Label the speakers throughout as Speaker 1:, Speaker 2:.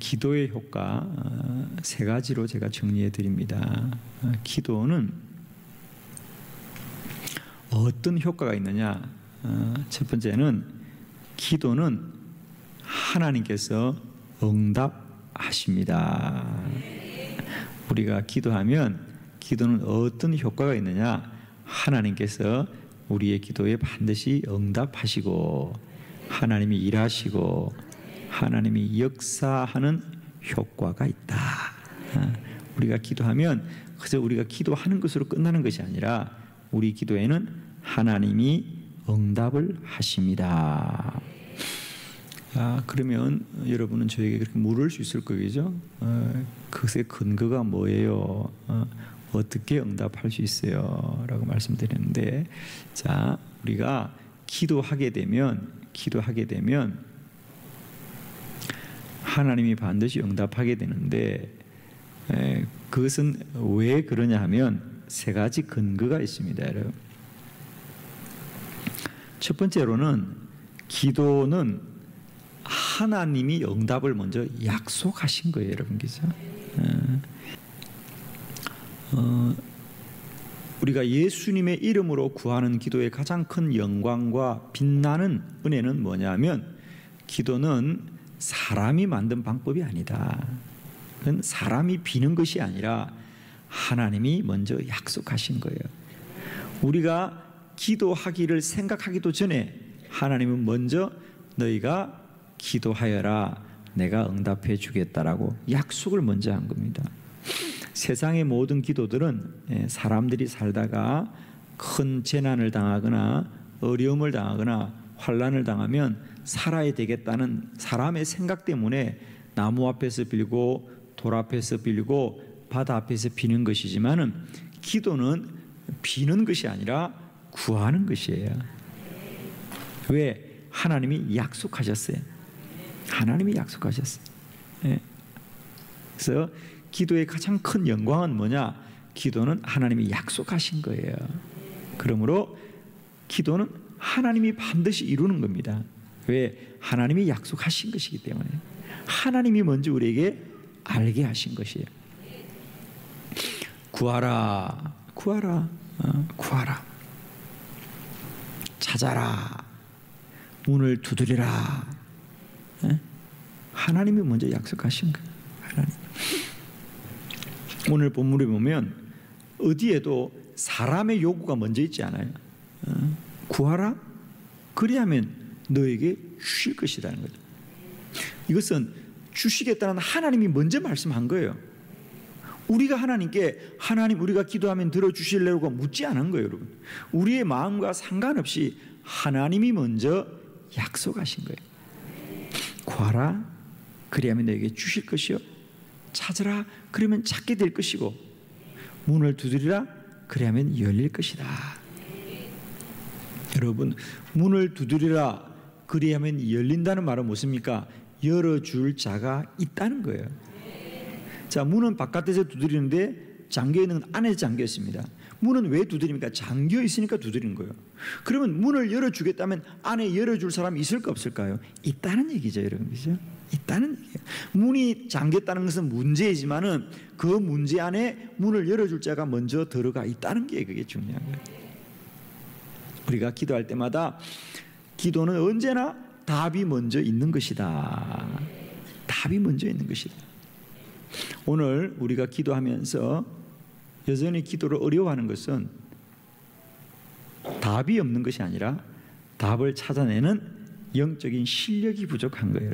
Speaker 1: 기도의 효과 세 가지로 제가 정리해 드립니다. 기도는 어떤 효과가 있느냐? 첫 번째는 기도는 하나님께서 응답하십니다. 우리가 기도하면 기도는 어떤 효과가 있느냐? 하나님께서 우리의 기도에 반드시 응답하시고 하나님이 일하시고 하나님이 역사하는 효과가 있다. 우리가 기도하면 그저 우리가 기도하는 것으로 끝나는 것이 아니라 우리 기도에는 하나님이 응답을 하십니다. 그러면 여러분은 저에게 그렇게 물을 수 있을 거겠죠? 그것의 근거가 뭐예요? 어떻게 응답할 수 있어요? 라고 말씀드렸는데, 자, 우리가 기도하게 되면 하나님이 반드시 응답하게 되는데, 그것은 왜 그러냐 하면 세 가지 근거가 있습니다, 여러분. 첫 번째로는 기도는 하나님이 응답을 먼저 약속하신 거예요, 여러분. 그죠? 우리가 예수님의 이름으로 구하는 기도의 가장 큰 영광과 빛나는 은혜는 뭐냐면 기도는 사람이 만든 방법이 아니다. 그건 사람이 비는 것이 아니라 하나님이 먼저 약속하신 거예요. 우리가 기도하기를 생각하기도 전에 하나님은 먼저 너희가 기도하여라, 내가 응답해 주겠다라고 약속을 먼저 한 겁니다. 세상의 모든 기도들은 사람들이 살다가 큰 재난을 당하거나 어려움을 당하거나 환난을 당하면 살아야 되겠다는 사람의 생각 때문에 나무 앞에서 빌고 돌 앞에서 빌고 바다 앞에서 비는 것이지만은 기도는 비는 것이 아니라 구하는 것이에요. 왜? 하나님이 약속하셨어요. 하나님이 약속하셨어요. 그래서 기도의 가장 큰 영광은 뭐냐? 기도는 하나님이 약속하신 거예요. 그러므로 기도는 하나님이 반드시 이루는 겁니다. 왜? 하나님이 약속하신 것이기 때문에. 하나님이 먼저 우리에게 알게 하신 것이에요. 구하라, 구하라, 구하라. 찾아라, 문을 두드리라. 하나님이 먼저 약속하신 거예요. 하나님. 오늘 본문에 보면 어디에도 사람의 요구가 먼저 있지 않아요. 구하라, 그리하면 너에게 주실 것이라는 거죠. 이것은 주시겠다는 하나님이 먼저 말씀한 거예요. 우리가 하나님께 하나님 우리가 기도하면 들어주실래요가 묻지 않은 거예요, 여러분. 우리의 마음과 상관없이 하나님이 먼저 약속하신 거예요. 구하라, 그리하면 너에게 주실 것이요. 찾으라, 그러면 찾게 될 것이고, 문을 두드리라, 그리하면 열릴 것이다. 여러분, 문을 두드리라, 그리하면 열린다는 말은 무엇입니까? 열어줄 자가 있다는 거예요. 자, 문은 바깥에서 두드리는데 잠겨있는 건 안에서 잠겨있습니다. 문은 왜 두드립니까? 잠겨있으니까 두드리는 거예요. 그러면 문을 열어주겠다면 안에 열어줄 사람이 있을까 없을까요? 있다는 얘기죠, 여러분. 그죠? 있다는 얘기예요. 문이 잠겼다는 것은 문제이지만은 그 문제 안에 문을 열어줄 자가 먼저 들어가 있다는 게 그게 중요한 거예요. 우리가 기도할 때마다 기도는 언제나 답이 먼저 있는 것이다. 답이 먼저 있는 것이다. 오늘 우리가 기도하면서 여전히 기도를 어려워하는 것은 답이 없는 것이 아니라 답을 찾아내는 영적인 실력이 부족한 거예요.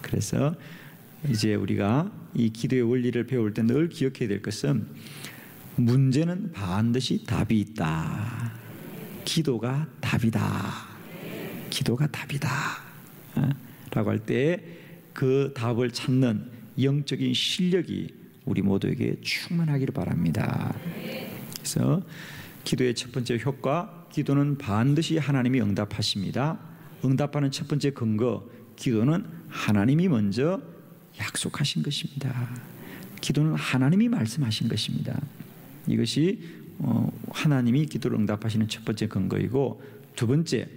Speaker 1: 그래서 이제 우리가 이 기도의 원리를 배울 때 늘 기억해야 될 것은 문제는 반드시 답이 있다. 기도가 답이다. 기도가 답이다. 라고 할 때 그 답을 찾는 영적인 실력이 우리 모두에게 충만하기를 바랍니다. 그래서 기도의 첫 번째 효과, 기도는 반드시 하나님이 응답하십니다. 응답하는 첫 번째 근거, 기도는 하나님이 먼저 약속하신 것입니다. 기도는 하나님이 말씀하신 것입니다. 이것이 하나님이 기도를 응답하시는 첫 번째 근거이고, 두 번째,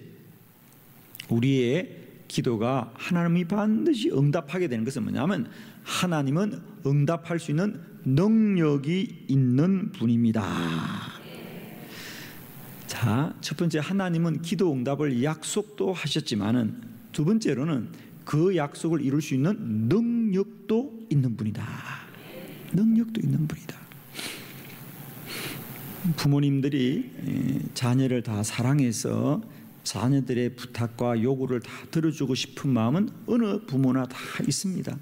Speaker 1: 우리의 기도가 하나님이 반드시 응답하게 되는 것은 뭐냐면 하나님은 응답할 수 있는 능력이 있는 분입니다. 자, 첫 번째, 하나님은 기도 응답을 약속도 하셨지만은 두 번째로는 그 약속을 이룰 수 있는 능력도 있는 분이다. 능력도 있는 분이다. 부모님들이 자녀를 다 사랑해서 자녀들의 부탁과 요구를 다 들어주고 싶은 마음은 어느 부모나 다 있습니다.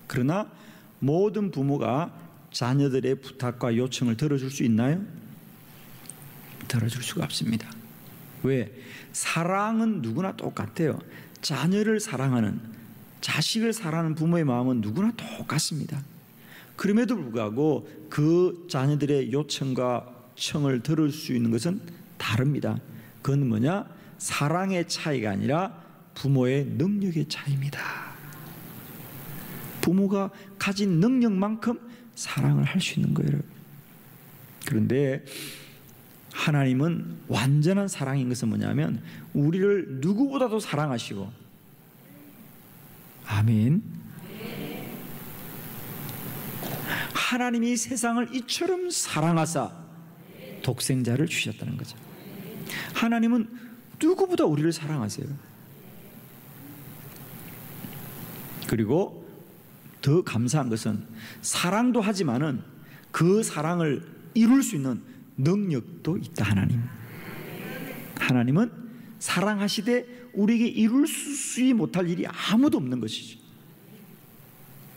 Speaker 1: 그러나 모든 부모가 자녀들의 부탁과 요청을 들어줄 수 있나요? 들어줄 수가 없습니다. 왜? 사랑은 누구나 똑같아요. 자녀를 사랑하는, 자식을 사랑하는 부모의 마음은 누구나 똑같습니다. 그럼에도 불구하고 그 자녀들의 요청과 청을 들을 수 있는 것은 다릅니다. 그건 뭐냐? 사랑의 차이가 아니라 부모의 능력의 차이입니다. 부모가 가진 능력만큼 사랑을 할 수 있는 거예요. 그런데 하나님은 완전한 사랑인 것은 뭐냐면 우리를 누구보다도 사랑하시고, 아멘, 하나님이 세상을 이처럼 사랑하사 독생자를 주셨다는 거죠. 하나님은 누구보다 우리를 사랑하세요. 그리고 더 감사한 것은 사랑도 하지만은 그 사랑을 이룰 수 있는 능력도 있다. 하나님은 사랑하시되 우리에게 이룰 수 못할 일이 아무도 없는 것이죠.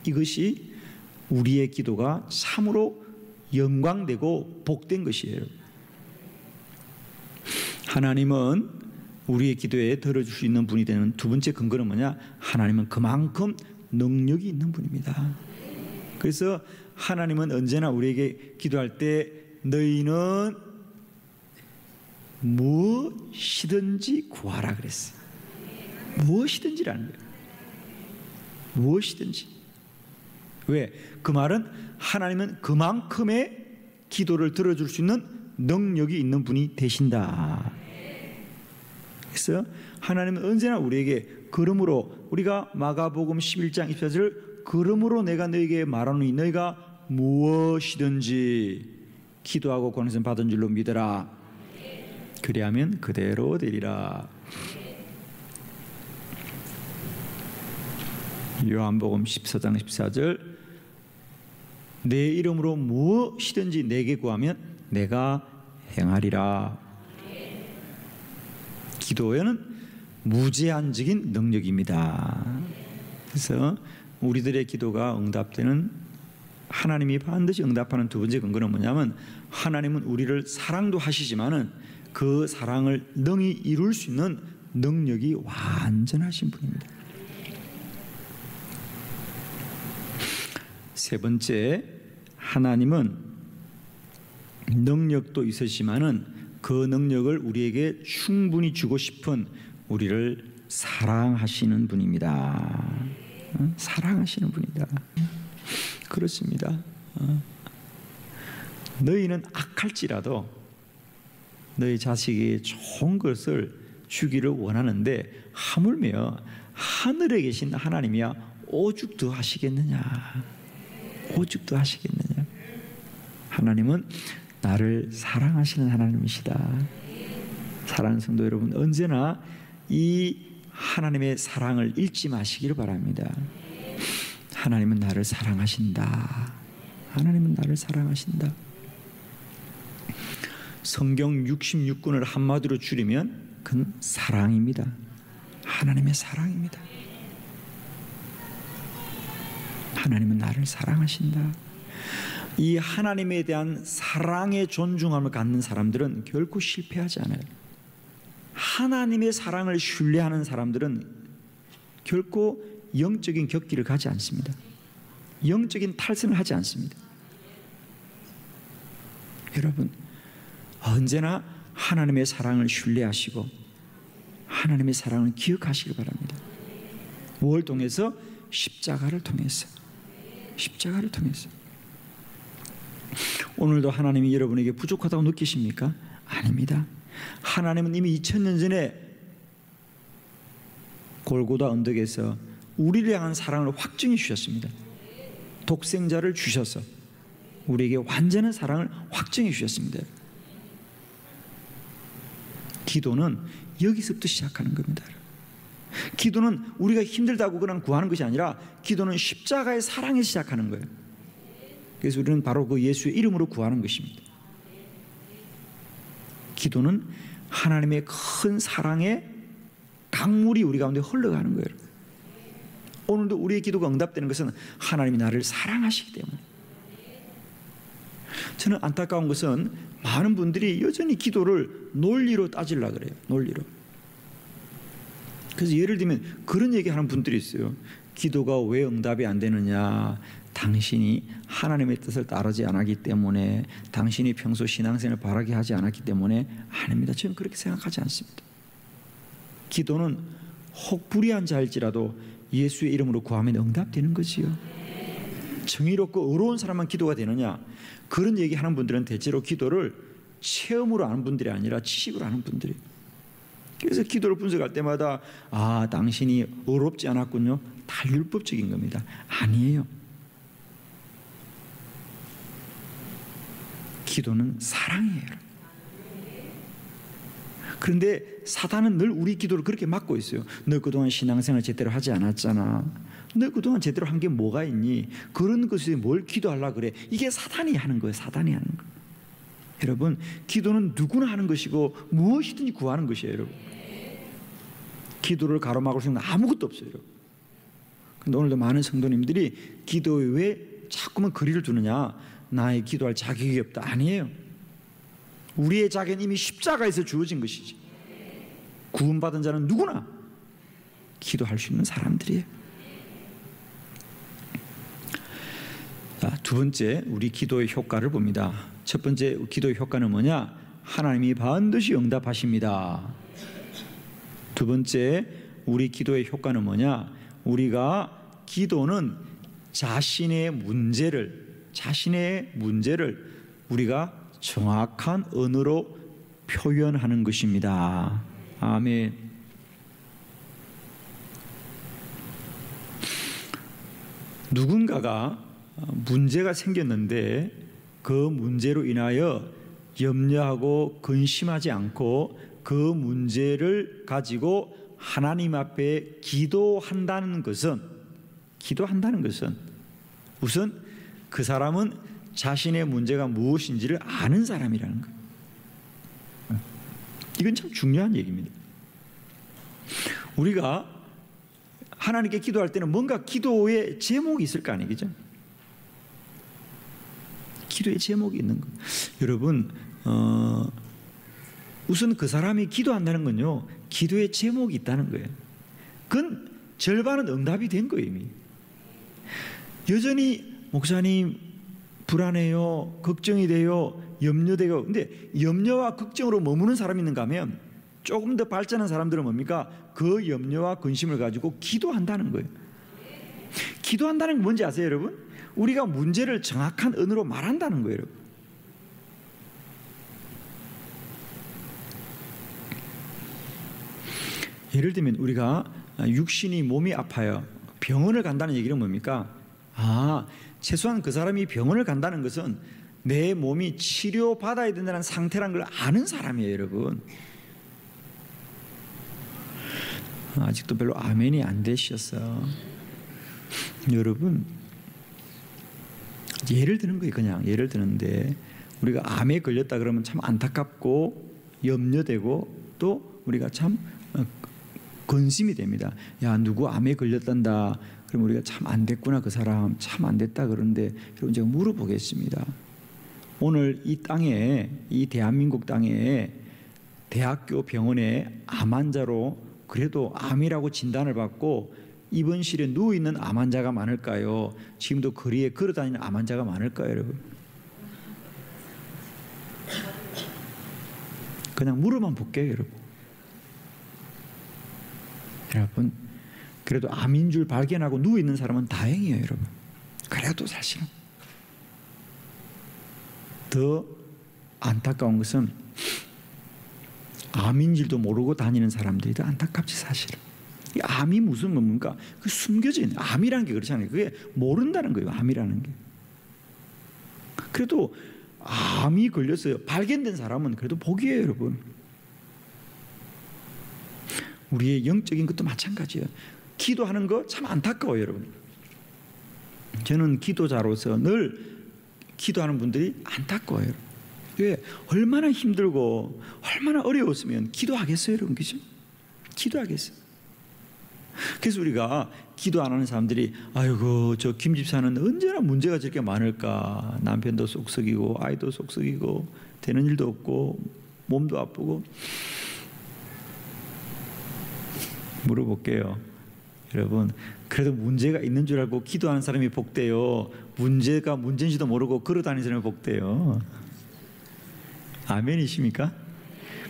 Speaker 1: 이것이 우리의 기도가 참으로 영광되고 복된 것이에요. 하나님은 우리의 기도에 들어줄 수 있는 분이 되는 두 번째 근거는 뭐냐? 하나님은 그만큼 능력이 있는 분입니다. 그래서 하나님은 언제나 우리에게 기도할 때 너희는 무엇이든지 구하라 그랬어요. 무엇이든지라는 거예요. 무엇이든지. 왜? 그 말은 하나님은 그만큼의 기도를 들어줄 수 있는 능력이 있는 분이 되신다. 그래서 하나님은 언제나 우리에게, 그러므로 우리가 마가복음 11장 24절, 그러므로 내가 너에게 말하노니 너희가 무엇이든지 기도하고 권하심 받은 줄로 믿어라. 그리하면 그대로 되리라. 요한복음 14장 14절, 내 이름으로 무엇이든지 내게 구하면 내가 행하리라. 기도에는 무제한적인 능력입니다. 그래서 우리들의 기도가 응답되는, 하나님이 반드시 응답하는 두 번째 근거는 뭐냐면 하나님은 우리를 사랑도 하시지만은 그 사랑을 능히 이룰 수 있는 능력이 완전하신 분입니다. 세 번째, 하나님은 능력도 있으시지만은 그 능력을 우리에게 충분히 주고 싶은 우리를 사랑하시는 분입니다. 사랑하시는 분이다. 그렇습니다. 너희는 악할지라도 너희 자식이 좋은 것을 주기를 원하는데 하물며 하늘에 계신 하나님이야 오죽 더 하시겠느냐. 오죽 더 하시겠느냐. 하나님은 나를 사랑하시는 하나님이시다. 사랑하는 성도 여러분, 언제나 이 하나님의 사랑을 잊지 마시기를 바랍니다. 하나님은 나를 사랑하신다. 하나님은 나를 사랑하신다. 성경 66권을 한마디로 줄이면 그건 사랑입니다. 하나님의 사랑입니다. 하나님은 나를 사랑하신다. 이 하나님에 대한 사랑의 존중함을 갖는 사람들은 결코 실패하지 않아요. 하나님의 사랑을 신뢰하는 사람들은 결코 영적인 격기를 가지 않습니다. 영적인 탈선을 하지 않습니다. 여러분, 언제나 하나님의 사랑을 신뢰하시고 하나님의 사랑을 기억하시기 바랍니다. 무엇을 통해서? 십자가를 통해서. 십자가를 통해서. 오늘도 하나님이 여러분에게 부족하다고 느끼십니까? 아닙니다. 하나님은 이미 2000년 전에 골고다 언덕에서 우리를 향한 사랑을 확증해 주셨습니다. 독생자를 주셔서 우리에게 완전한 사랑을 확증해 주셨습니다. 기도는 여기서부터 시작하는 겁니다. 기도는 우리가 힘들다고 그냥 구하는 것이 아니라 기도는 십자가의 사랑에 시작하는 거예요. 그래서 우리는 바로 그 예수의 이름으로 구하는 것입니다. 기도는 하나님의 큰 사랑의 강물이 우리 가운데 흘러가는 거예요. 오늘도 우리의 기도가 응답되는 것은 하나님이 나를 사랑하시기 때문에. 저는 안타까운 것은 많은 분들이 여전히 기도를 논리로 따지려고 그래요. 논리로. 그래서 예를 들면 그런 얘기하는 분들이 있어요. 기도가 왜 응답이 안 되느냐, 당신이 하나님의 뜻을 따르지 않았기 때문에, 당신이 평소 신앙생활을 바르게 하지 않았기 때문에. 아닙니다. 저는 그렇게 생각하지 않습니다. 기도는 혹 불의한 자일지라도 예수의 이름으로 구하면 응답되는 거지요. 정의롭고 의로운 사람만 기도가 되느냐, 그런 얘기하는 분들은 대체로 기도를 체험으로 아는 분들이 아니라 지식으로 아는 분들이. 그래서 기도를 분석할 때마다 당신이 의롭지 않았군요. 다 율법적인 겁니다. 아니에요. 기도는 사랑이에요. 그런데 사단은 늘 우리 기도를 그렇게 막고 있어요. 너 그동안 신앙생활 제대로 하지 않았잖아. 너 그동안 제대로 한 게 뭐가 있니? 그런 것에 뭘 기도하려고 그래? 이게 사단이 하는 거예요. 사단이 하는 거예요. 여러분, 기도는 누구나 하는 것이고 무엇이든지 구하는 것이에요. 여러분, 기도를 가로막을 수 있는 아무것도 없어요. 여러분. 근데 오늘도 많은 성도님들이 기도에 왜 자꾸만 거리를 두느냐, 나의 기도할 자격이 없다. 아니에요. 우리의 자격은 이미 십자가에서 주어진 것이지. 구원받은 자는 누구나 기도할 수 있는 사람들이에요. 자, 두 번째, 우리 기도의 효과를 봅니다. 첫 번째 기도의 효과는 뭐냐? 하나님이 반드시 응답하십니다. 두 번째, 우리 기도의 효과는 뭐냐? 우리가 기도는 자신의 문제를 우리가 정확한 언어로 표현하는 것입니다. 아멘. 누군가가 문제가 생겼는데 그 문제로 인하여 염려하고 근심하지 않고 그 문제를 가지고 하나님 앞에 기도한다는 것은 우선 그 사람은 자신의 문제가 무엇인지를 아는 사람이라는 거예요. 이건 참 중요한 얘기입니다. 우리가 하나님께 기도할 때는 뭔가 기도의 제목이 있을 거 아니겠죠? 기도의 제목이 있는 거. 여러분, 우선 그 사람이 기도한다는 건요, 기도의 제목이 있다는 거예요. 그건 절반은 응답이 된 거예요. 이미. 여전히 목사님 불안해요, 걱정이 돼요, 염려돼요. 근데 염려와 걱정으로 머무는 사람이 있는가 하면 조금 더 발전한 사람들은 뭡니까? 그 염려와 근심을 가지고 기도한다는 거예요. 기도한다는 게 뭔지 아세요, 여러분? 우리가 문제를 정확한 언어로 말한다는 거예요, 여러분. 예를 들면 우리가 육신이 몸이 아파요. 병원을 간다는 얘기는 뭡니까? 최소한 그 사람이 병원을 간다는 것은 내 몸이 치료받아야 된다는 상태라는 걸 아는 사람이에요, 여러분. 아직도 별로 아멘이 안 되셨어. 여러분, 예를 드는 거예요. 그냥 예를 드는데 우리가 암에 걸렸다 그러면 참 안타깝고 염려되고 또 우리가 참 근심이 됩니다. 야, 누구 암에 걸렸단다. 그럼 우리가 참 안 됐구나, 그 사람 참 안 됐다. 그런데 여러분, 제가 물어보겠습니다. 오늘 이 땅에, 이 대한민국 땅에 대학교 병원에 암 환자로 그래도 암이라고 진단을 받고 입원실에 누워있는 암 환자가 많을까요? 지금도 거리에 걸어다니는 암 환자가 많을까요, 여러분? 그냥 물어만 볼게요, 여러분. 여러분, 그래도 암인 줄 발견하고 누워있는 사람은 다행이에요, 여러분. 그래도 사실은 더 안타까운 것은 암인 줄도 모르고 다니는 사람들이 더 안타깝지, 사실은. 이 암이 무슨 뭡니까? 그 숨겨져 있는 암이라는 게 그렇잖아요. 그게 모른다는 거예요. 암이라는 게. 그래도 암이 걸렸어요. 발견된 사람은 그래도 복이에요, 여러분. 우리의 영적인 것도 마찬가지예요. 기도하는 거 참 안타까워요, 여러분. 저는 기도자로서 늘 기도하는 분들이 안타까워요. 왜? 얼마나 힘들고 얼마나 어려웠으면 기도하겠어요, 여러분. 그죠? 기도하겠어요. 그래서 우리가 기도 안 하는 사람들이 아이고 저 김 집사는 언제나 문제가 저렇게 많을까. 남편도 쏙썩이고 아이도 쏙썩이고 되는 일도 없고 몸도 아프고. 물어볼게요. 여러분, 그래도 문제가 있는 줄 알고 기도하는 사람이 복돼요. 문제가 문제인지도 모르고 걸어다니는 사람이 복돼요. 아멘이십니까?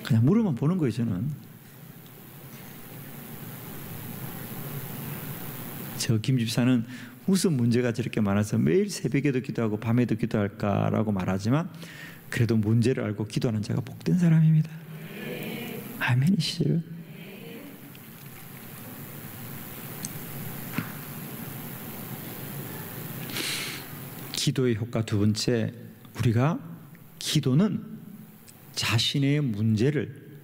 Speaker 1: 그냥 물어만 보는 거예요, 저는. 저 김 집사는 무슨 문제가 저렇게 많아서 매일 새벽에도 기도하고 밤에도 기도할까라고 말하지만 그래도 문제를 알고 기도하는 자가 복된 사람입니다. 아멘이시죠? 기도의 효과 두 번째, 우리가 기도는 자신의 문제를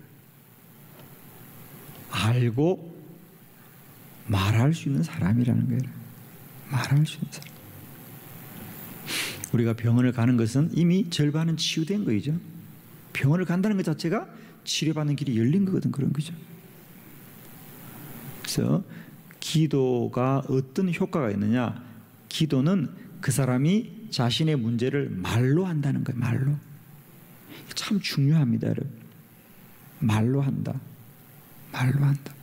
Speaker 1: 알고 말할 수 있는 사람이라는 거예요. 말할 수 있는 사람. 우리가 병원을 가는 것은 이미 절반은 치유된 거죠. 병원을 간다는 것 자체가 치료받는 길이 열린 거거든. 그런 거죠. 그래서 기도가 어떤 효과가 있느냐? 기도는 그 사람이 자신의 문제를 말로 한다는 거예요. 말로. 참 중요합니다, 여러분. 말로 한다. 말로 한다.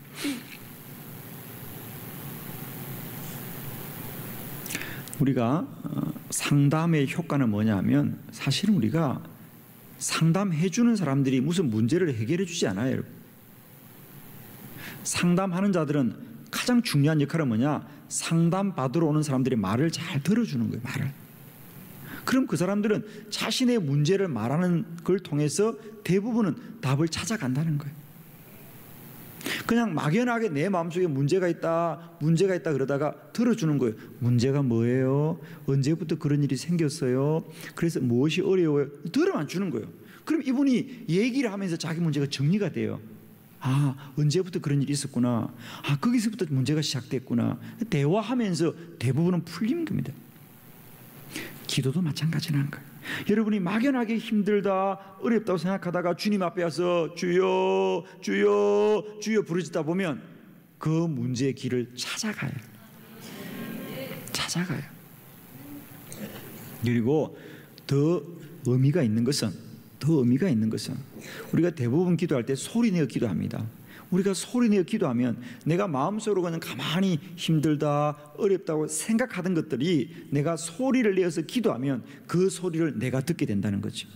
Speaker 1: 우리가 상담의 효과는 뭐냐면 사실은 우리가 상담해 주는 사람들이 무슨 문제를 해결해 주지 않아요, 여러분. 상담하는 자들은 가장 중요한 역할은 뭐냐? 상담 받으러 오는 사람들이 말을 잘 들어주는 거예요. 말을. 그럼 그 사람들은 자신의 문제를 말하는 걸 통해서 대부분은 답을 찾아간다는 거예요. 그냥 막연하게 내 마음속에 문제가 있다 그러다가 들어주는 거예요. 문제가 뭐예요? 언제부터 그런 일이 생겼어요? 그래서 무엇이 어려워요? 들어만 주는 거예요. 그럼 이분이 얘기를 하면서 자기 문제가 정리가 돼요. 아, 언제부터 그런 일이 있었구나. 아, 거기서부터 문제가 시작됐구나. 대화하면서 대부분은 풀리는 겁니다. 기도도 마찬가지라는 거예요. 여러분이 막연하게 힘들다, 어렵다고 생각하다가 주님 앞에 와서 주여, 주여, 주여 부르짖다 보면 그 문제의 길을 찾아가요. 찾아가요. 그리고 더 의미가 있는 것은 우리가 대부분 기도할 때 소리내어 기도합니다. 우리가 소리내어 기도하면 내가 마음속으로 그냥 가만히 힘들다, 어렵다고 생각하던 것들이 내가 소리를 내어서 기도하면 그 소리를 내가 듣게 된다는 거죠.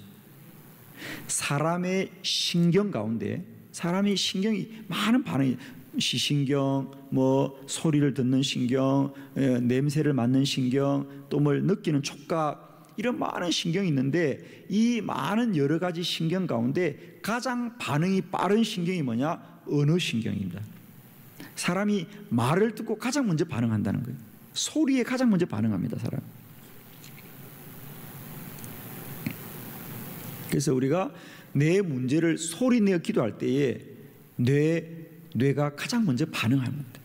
Speaker 1: 사람의 신경 가운데 사람이 신경이 많은 반응이 시신경, 뭐 소리를 듣는 신경, 냄새를 맡는 신경, 또 뭘 느끼는 촉각, 이런 많은 신경이 있는데 이 많은 여러 가지 신경 가운데 가장 반응이 빠른 신경이 뭐냐? 언어 신경입니다. 사람이 말을 듣고 가장 먼저 반응한다는 거예요. 소리에 가장 먼저 반응합니다, 사람. 그래서 우리가 내 문제를 소리내어 기도할 때에 뇌가 가장 먼저 반응합니다.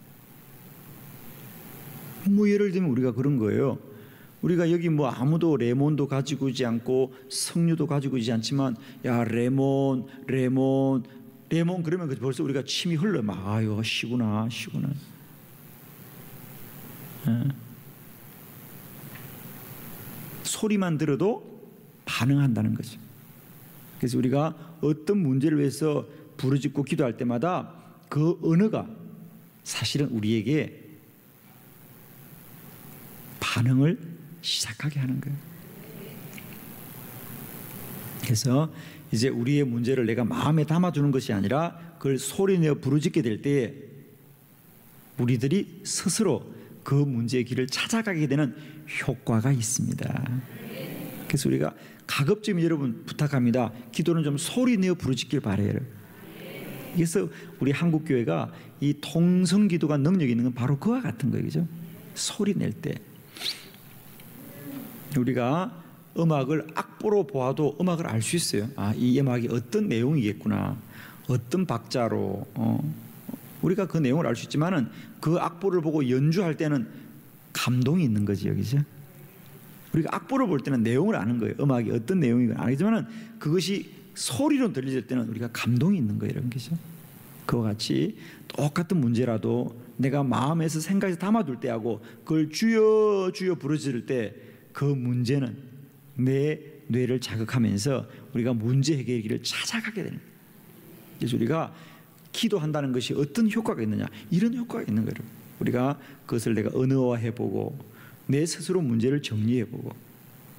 Speaker 1: 뭐 예를 들면 우리가 그런 거예요. 우리가 여기 뭐 아무도 레몬도 가지고 있지 않고 석류도 가지고 있지 않지만 야 레몬 그러면 벌써 우리가 침이 흘러. 막 아유 시구나. 소리만 들어도 반응한다는 거죠. 그래서 우리가 어떤 문제를 위해서 부르짖고 기도할 때마다 그 언어가 사실은 우리에게 반응을 시작하게 하는 거예요. 그래서 이제 우리의 문제를 내가 마음에 담아두는 것이 아니라 그걸 소리내어 부르짖게 될 때에 우리들이 스스로 그 문제의 길을 찾아가게 되는 효과가 있습니다. 그래서 우리가 가급적 여러분 부탁합니다. 기도는 좀 소리내어 부르짖길 바라요. 그래서 우리 한국 교회가 이 통성 기도가 능력이 있는 건 바로 그와 같은 거예요, 그죠? 소리 낼 때 우리가 음악을 악보로 보아도 음악을 알 수 있어요. 아, 이 음악이 어떤 내용이겠구나, 어떤 박자로. 우리가 그 내용을 알 수 있지만은 그 악보를 보고 연주할 때는 감동이 있는 거지, 여기죠. 우리가 악보를 볼 때는 내용을 아는 거예요. 음악이 어떤 내용이건 알지만은 그것이 소리로 들릴 때는 우리가 감동이 있는 거예요, 이런 거죠. 그와 같이 똑같은 문제라도 내가 마음에서 생각에서 담아둘 때하고 그걸 주여 주여 부르짖을 때 그 문제는 내 뇌를 자극하면서 우리가 문제 해결의 길을 찾아가게 되는 거예요. 그래서 우리가 기도한다는 것이 어떤 효과가 있느냐, 이런 효과가 있는 거예요. 우리가 그것을 내가 언어화해보고 내 스스로 문제를 정리해보고,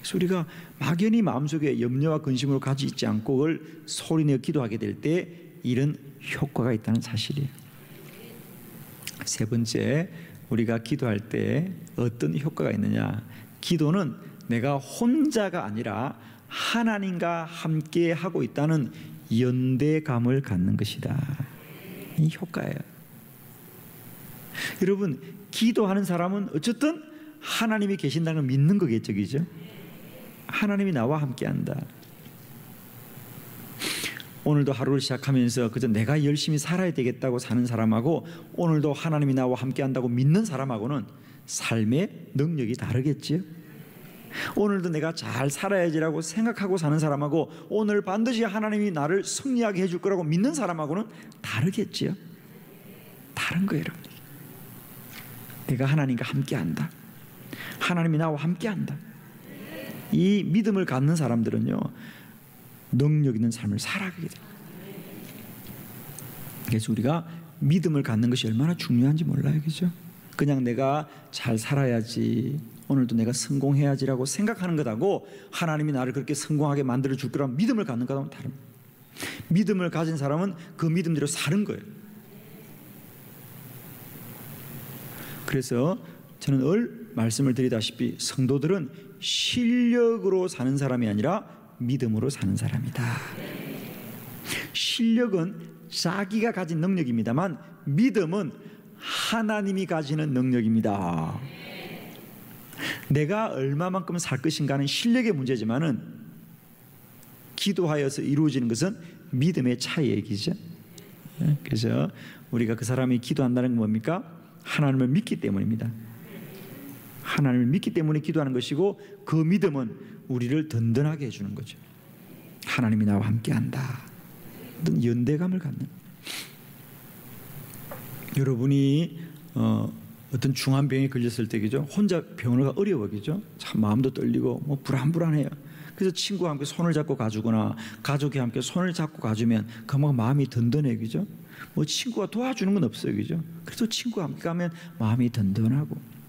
Speaker 1: 그래서 우리가 막연히 마음속에 염려와 근심으로 가지고 있지 않고 그걸 소리내어 기도하게 될 때 이런 효과가 있다는 사실이에요. 세 번째, 우리가 기도할 때 어떤 효과가 있느냐, 기도는 내가 혼자가 아니라 하나님과 함께 하고 있다는 연대감을 갖는 것이다. 이 효과예요. 여러분, 기도하는 사람은 어쨌든 하나님이 계신다는 걸 믿는 거겠죠, 그죠? 하나님이 나와 함께한다. 오늘도 하루를 시작하면서 그저 내가 열심히 살아야 되겠다고 사는 사람하고 오늘도 하나님이 나와 함께한다고 믿는 사람하고는 삶의 능력이 다르겠지요. 오늘도 내가 잘 살아야지라고 생각하고 사는 사람하고 오늘 반드시 하나님이 나를 승리하게 해줄 거라고 믿는 사람하고는 다르겠지요. 다른 거예요, 여러분. 내가 하나님과 함께한다, 하나님이 나와 함께한다, 이 믿음을 갖는 사람들은요 능력 있는 삶을 살아가게 돼요. 그래서 우리가 믿음을 갖는 것이 얼마나 중요한지 몰라요, 그죠? 그냥 내가 잘 살아야지, 오늘도 내가 성공해야지라고 생각하는 것하고 하나님이 나를 그렇게 성공하게 만들어 줄 거라는 믿음을 갖는 것하고는 다릅니다. 믿음을 가진 사람은 그 믿음대로 사는 거예요. 그래서 저는 늘 말씀을 드리다시피 성도들은 실력으로 사는 사람이 아니라 믿음으로 사는 사람이다. 실력은 자기가 가진 능력입니다만 믿음은 하나님이 가지는 능력입니다. 내가 얼마만큼 살 것인가는 실력의 문제지만은 기도하여서 이루어지는 것은 믿음의 차이 얘기죠. 그래서 우리가 그 사람이 기도한다는 건 뭡니까? 하나님을 믿기 때문입니다. 하나님을 믿기 때문에 기도하는 것이고 그 믿음은 우리를 든든하게 해주는 거죠. 하나님이 나와 함께한다, 어떤 연대감을 갖는. 여러분이 어떤 중한 병에 걸렸을 때, 그죠? 혼자 병원을 가 어려워, 그죠? 참 마음도 떨리고 뭐 불안해요. 그래서 친구와 함께 손을 잡고 가주거나 가족이 함께 손을 잡고 가주면 그만 마음이 든든해, 그죠? 뭐 친구가 도와주는 건 없어요, 그죠? 그래도 친구와 함께 가면 마음이 든든하고.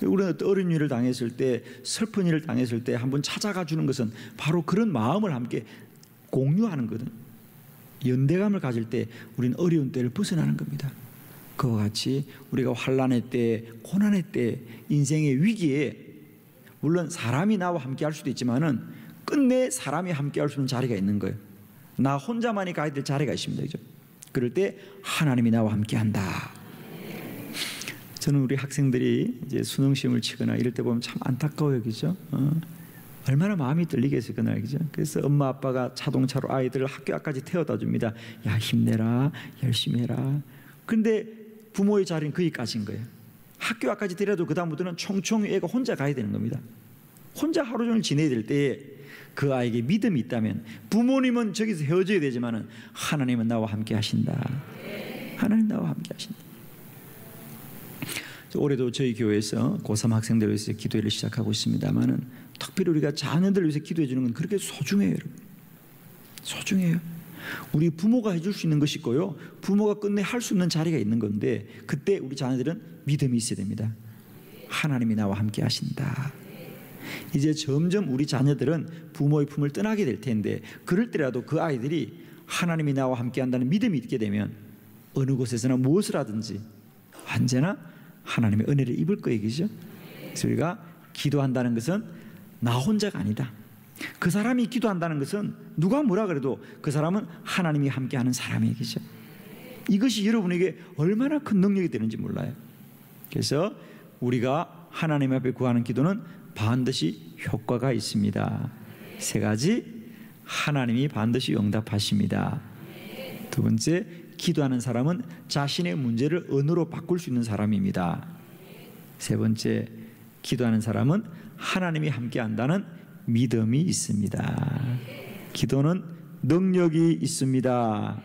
Speaker 1: 우리는 어려운 일을 당했을 때, 슬픈 일을 당했을 때 한번 찾아가 주는 것은 바로 그런 마음을 함께 공유하는 거든. 연대감을 가질 때 우리는 어려운 때를 벗어나는 겁니다. 그와 같이 우리가 환난의 때, 고난의 때, 인생의 위기에 물론 사람이 나와 함께 할 수도 있지만은 끝내 사람이 함께 할 수 있는 자리가 있는 거예요. 나 혼자만이 가야 될 자리가 있습니다, 그죠? 그럴 때 하나님이 나와 함께한다. 저는 우리 학생들이 이제 수능 시험을 치거나 이럴 때 보면 참 안타까워요, 그죠? 얼마나 마음이 떨리겠어요, 그날, 그죠? 그래서 엄마 아빠가 자동차로 아이들을 학교 앞까지 태워다 줍니다. 야, 힘내라, 열심히 해라. 그런데 부모의 자리는 거기까지인 거예요. 학교 앞까지 데려도 그 다음부터는 총총 애가 혼자 가야 되는 겁니다. 혼자 하루 종일 지내야 될 때에 그 아이에게 믿음이 있다면, 부모님은 저기서 헤어져야 되지만은 하나님은 나와 함께 하신다. 하나님 나와 함께 하신다. 올해도 저희 교회에서 고3 학생들을 위해서 기도회를 시작하고 있습니다만은 특별히 우리가 자녀들을 위해서 기도해 주는 건 그렇게 소중해요, 여러분. 소중해요. 우리 부모가 해줄 수 있는 것이 있고요, 부모가 끝내 할 수 있는 자리가 있는 건데, 그때 우리 자녀들은 믿음이 있어야 됩니다. 하나님이 나와 함께 하신다. 이제 점점 우리 자녀들은 부모의 품을 떠나게 될 텐데, 그럴 때라도 그 아이들이 하나님이 나와 함께 한다는 믿음이 있게 되면 어느 곳에서나 무엇을 하든지 언제나 하나님의 은혜를 입을 거예요, 그죠? 그래서 우리가 기도한다는 것은 나 혼자가 아니다. 그 사람이 기도한다는 것은 누가 뭐라 그래도 그 사람은 하나님이 함께하는 사람이겠죠. 이것이 여러분에게 얼마나 큰 능력이 되는지 몰라요. 그래서 우리가 하나님 앞에 구하는 기도는 반드시 효과가 있습니다. 세 가지, 하나님이 반드시 응답하십니다. 두 번째, 기도하는 사람은 자신의 문제를 언어로 바꿀 수 있는 사람입니다. 세 번째, 기도하는 사람은 하나님이 함께한다는 믿음이 있습니다. 기도는 능력이 있습니다.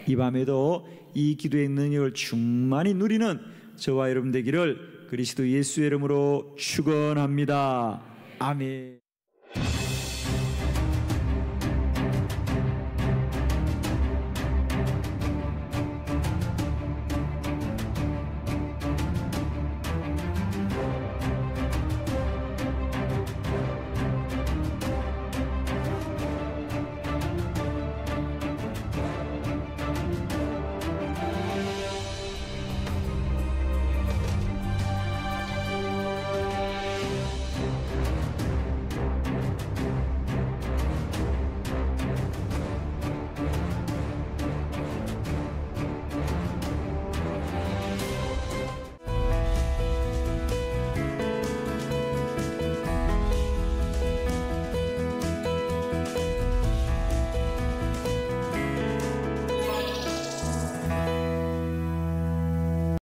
Speaker 1: 이 밤에도 이 기도의 능력을 충만히 누리는 저와 여러분 되기를 그리스도 예수의 이름으로 축원합니다. 아멘.